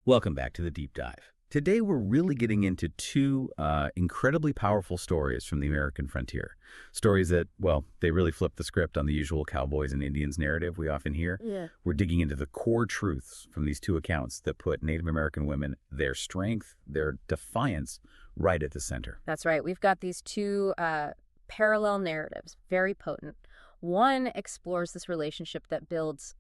Welcome back to the Deep Dive. Today we're really getting into two incredibly powerful stories from the American frontier. Stories that, well, they really flip the script on the usual cowboys and Indians narrative we often hear. Yeah. We're digging into the core truths from these two accounts that put Native American women, their strength, their defiance, right at the center. That's right. We've got these two parallel narratives, very potent. One explores this relationship that builds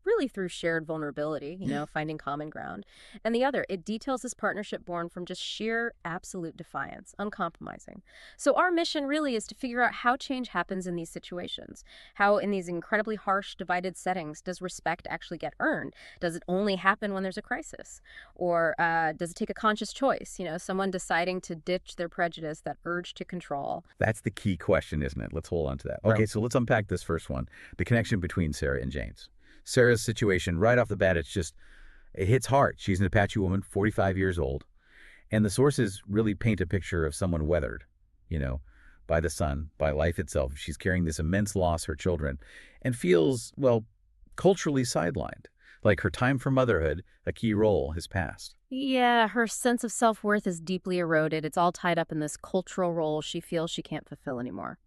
really through shared vulnerability, finding common ground. And the other, it details this partnership born from just sheer absolute defiance, uncompromising. So our mission really is to figure out how change happens in these situations. How in these incredibly harsh, divided settings does respect actually get earned? Does it only happen when there's a crisis? Or does it take a conscious choice? Someone deciding to ditch their prejudice, that urge to control. That's the key question, isn't it? Let's hold on to that. Okay, so let's unpack this first one, the connection between Sarah and James. Sarah's situation, right off the bat, it hits hard. She's an Apache woman, 45 years old. And the sources really paint a picture of someone weathered, by the sun, by life itself. She's carrying this immense loss, her children, and feels, well, culturally sidelined. Like her time for motherhood, a key role, has passed. Yeah, her sense of self-worth is deeply eroded. It's all tied up in this cultural role she feels she can't fulfill anymore.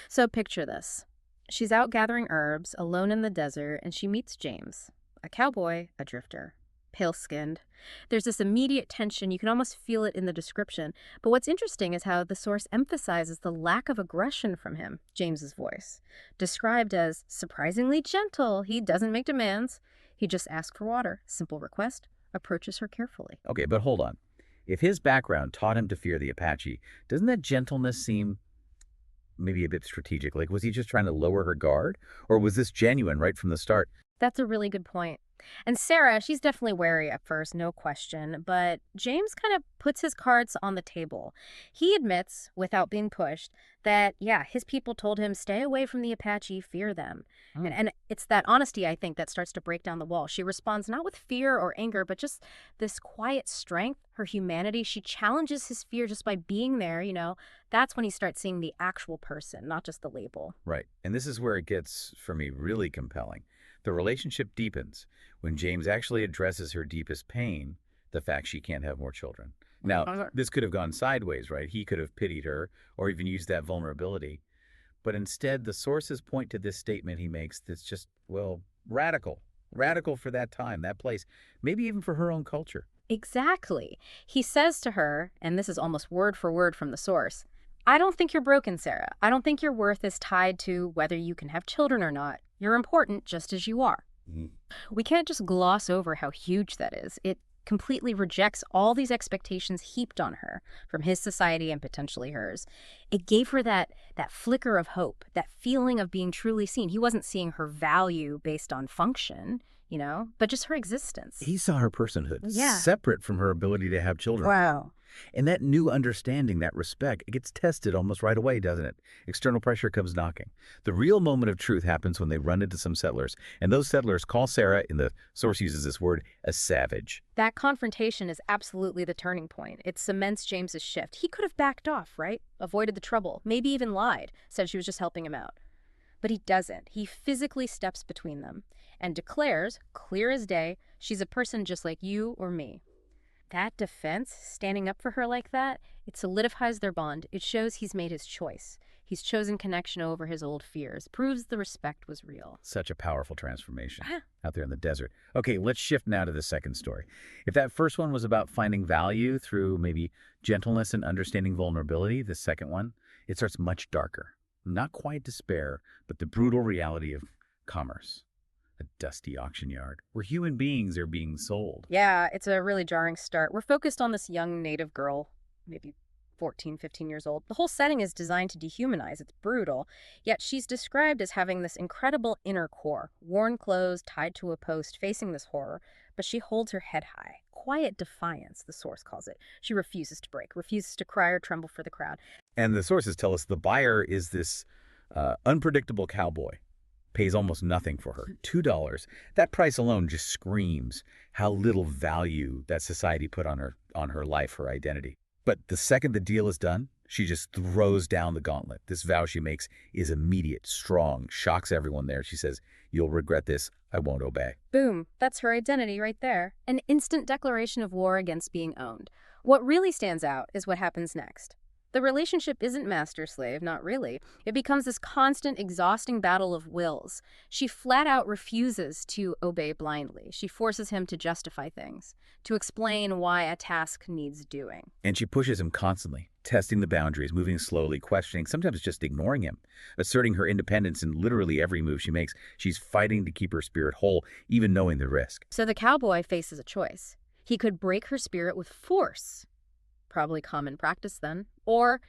So picture this. She's out gathering herbs, alone in the desert, and she meets James, a cowboy, a drifter, pale-skinned. There's this immediate tension. You can almost feel it in the description. But what's interesting is how the source emphasizes the lack of aggression from him, James's voice. Described as surprisingly gentle. He doesn't make demands. He just asks for water. Simple request. Approaches her carefully. Okay, but hold on. If his background taught him to fear the Apache, doesn't that gentleness seem maybe a bit strategic? Like, was he just trying to lower her guard? Or was this genuine right from the start? That's a really good point. And Sarah, she's definitely wary at first, no question, but James kind of puts his cards on the table. He admits, without being pushed, that, yeah, his people told him, stay away from the Apache, fear them. And it's that honesty, I think, that starts to break down the wall. She responds not with fear or anger, but just this quiet strength, her humanity. She challenges his fear just by being there, That's when he starts seeing the actual person, not just the label. Right. And this is where it gets, for me, really compelling. The relationship deepens when James actually addresses her deepest pain, the fact she can't have more children. Now, this could have gone sideways, right? He could have pitied her or even used that vulnerability. But instead, the sources point to this statement he makes that's just, well, radical. Radical for that time, that place, maybe even for her own culture. Exactly. He says to her, and this is almost word for word from the source, I don't think you're broken, Sarah. I don't think your worth is tied to whether you can have children or not. You're important just as you are. We can't just gloss over how huge that is. It completely rejects all these expectations heaped on her from his society and potentially hers. It gave her that flicker of hope, that feeling of being truly seen. He wasn't seeing her value based on function, but just her existence. He saw her personhood, Yeah. separate from her ability to have children. Wow. And that new understanding, that respect, it gets tested almost right away, doesn't it? External pressure comes knocking. The real moment of truth happens when they run into some settlers. And those settlers call Sarah, and the source uses this word, a savage. That confrontation is absolutely the turning point. It cements James's shift. He could have backed off, right? Avoided the trouble, maybe even lied, said she was just helping him out. But he doesn't. He physically steps between them and declares, clear as day, she's a person just like you or me. That defense, standing up for her like that, it solidifies their bond. It shows he's made his choice. He's chosen connection over his old fears, proves the respect was real. Such a powerful transformation out there in the desert. Okay, let's shift now to the second story. If that first one was about finding value through maybe gentleness and understanding vulnerability, the second one, it starts much darker. Not quite despair, but the brutal reality of commerce. A dusty auction yard where human beings are being sold. Yeah, it's a really jarring start. We're focused on this young native girl, maybe 14, 15 years old. The whole setting is designed to dehumanize. It's brutal. Yet she's described as having this incredible inner core, worn clothes tied to a post facing this horror, but she holds her head high. Quiet defiance, the source calls it. She refuses to break, refuses to cry or tremble for the crowd. And the sources tell us the buyer is this unpredictable cowboy. Pays almost nothing for her, $2. That price alone just screams how little value that society put on her life, her identity. But the second the deal is done, she just throws down the gauntlet. This vow she makes is immediate, strong, shocks everyone there. She says, "You'll regret this. I won't obey." Boom. That's her identity right there. An instant declaration of war against being owned. What really stands out is what happens next. The relationship isn't master-slave, not really. It becomes this constant, exhausting battle of wills. She flat out refuses to obey blindly. She forces him to justify things, to explain why a task needs doing. And she pushes him constantly, testing the boundaries, moving slowly, questioning, sometimes just ignoring him, asserting her independence in literally every move she makes. She's fighting to keep her spirit whole, even knowing the risk. So the cowboy faces a choice. He could break her spirit with force. Probably common practice then. Or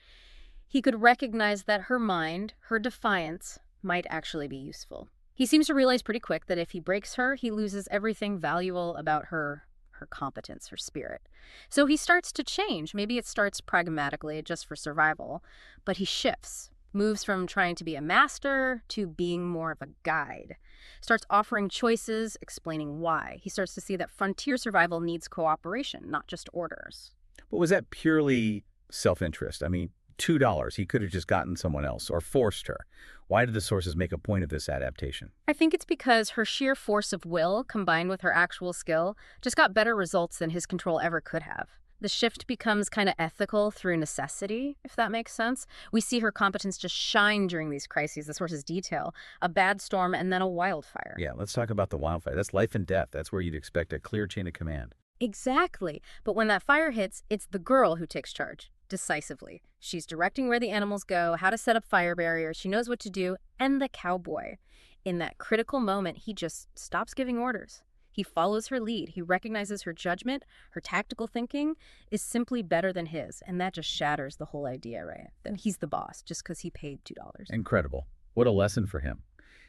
he could recognize that her mind, her defiance, might actually be useful. He seems to realize pretty quick that if he breaks her, he loses everything valuable about her competence, her spirit. So he starts to change. Maybe it starts pragmatically, just for survival, but he shifts, moves from trying to be a master to being more of a guide. Starts offering choices, explaining why. He starts to see that frontier survival needs cooperation, not just orders. But was that purely self-interest? I mean, $2, he could have just gotten someone else or forced her. Why did the sources make a point of this adaptation? I think it's because her sheer force of will, combined with her actual skill, just got better results than his control ever could have. The shift becomes kind of ethical through necessity, if that makes sense. We see her competence just shine during these crises. The sources detail a bad storm and then a wildfire. Yeah, let's talk about the wildfire. That's life and death. That's where you'd expect a clear chain of command. Exactly. But when that fire hits, it's the girl who takes charge, decisively. She's directing where the animals go, how to set up fire barriers, she knows what to do, and the cowboy. In that critical moment, he just stops giving orders. He follows her lead. He recognizes her judgment, her tactical thinking is simply better than his, and that just shatters the whole idea, right? Then he's the boss just because he paid $2. Incredible. What a lesson for him.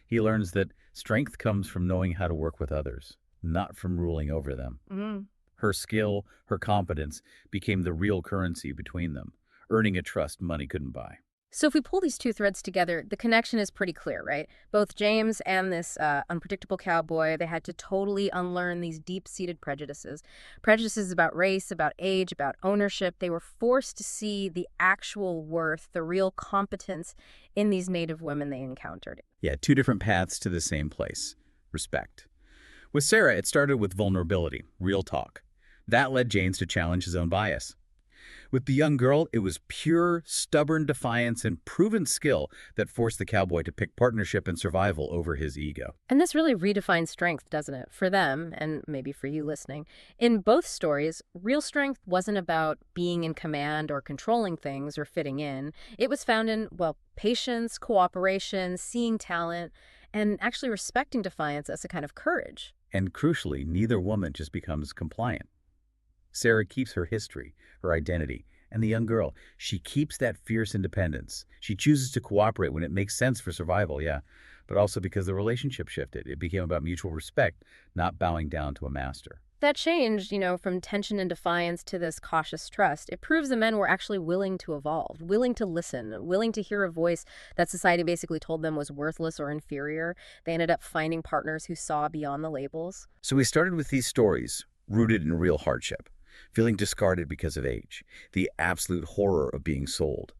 He learns that strength comes from knowing how to work with others, not from ruling over them. Her skill, her competence became the real currency between them, earning a trust money couldn't buy. So if we pull these two threads together, the connection is pretty clear, right? Both James and this unpredictable cowboy, they had to totally unlearn these deep-seated prejudices. Prejudices about race, about age, about ownership. They were forced to see the actual worth, the real competence in these Native women they encountered. Yeah, two different paths to the same place. Respect. With Sarah, it started with vulnerability, real talk. That led James to challenge his own bias. With the young girl, it was pure, stubborn defiance and proven skill that forced the cowboy to pick partnership and survival over his ego. And this really redefines strength, doesn't it? For them, and maybe for you listening. In both stories, real strength wasn't about being in command or controlling things or fitting in. It was found in, well, patience, cooperation, seeing talent, and actually respecting defiance as a kind of courage. And crucially, neither woman just becomes compliant. Sarah keeps her history, her identity, and the young girl, she keeps that fierce independence. She chooses to cooperate when it makes sense for survival, yeah, but also because the relationship shifted. It became about mutual respect, not bowing down to a master. That changed, from tension and defiance to this cautious trust. It proves the men were actually willing to evolve, willing to listen, willing to hear a voice that society basically told them was worthless or inferior. They ended up finding partners who saw beyond the labels. So we started with these stories, rooted in real hardship, feeling discarded because of age, the absolute horror of being sold.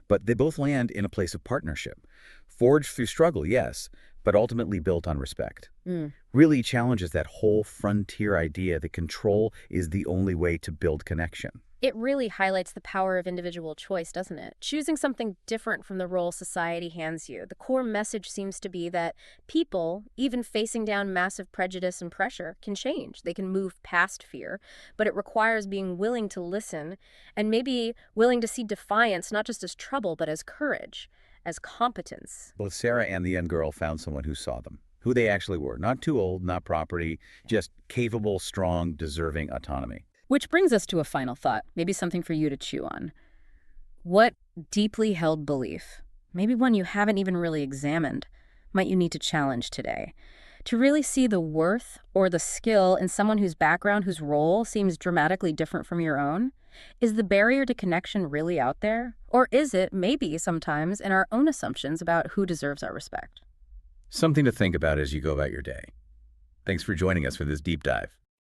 But they both land in a place of partnership, forged through struggle, yes, but ultimately built on respect. Really challenges that whole frontier idea that control is the only way to build connection. It really highlights the power of individual choice, doesn't it? Choosing something different from the role society hands you. The core message seems to be that people, even facing down massive prejudice and pressure, can change. They can move past fear, but it requires being willing to listen and maybe willing to see defiance not just as trouble, but as courage, as competence. Both Sarah and the young girl found someone who saw them, who they actually were. Not too old, not property, just capable, strong, deserving autonomy. Which brings us to a final thought, maybe something for you to chew on. What deeply held belief, maybe one you haven't even really examined, might you need to challenge today? To really see the worth or the skill in someone whose background, whose role seems dramatically different from your own? Is the barrier to connection really out there? Or is it, maybe sometimes, in our own assumptions about who deserves our respect? Something to think about as you go about your day. Thanks for joining us for this deep dive.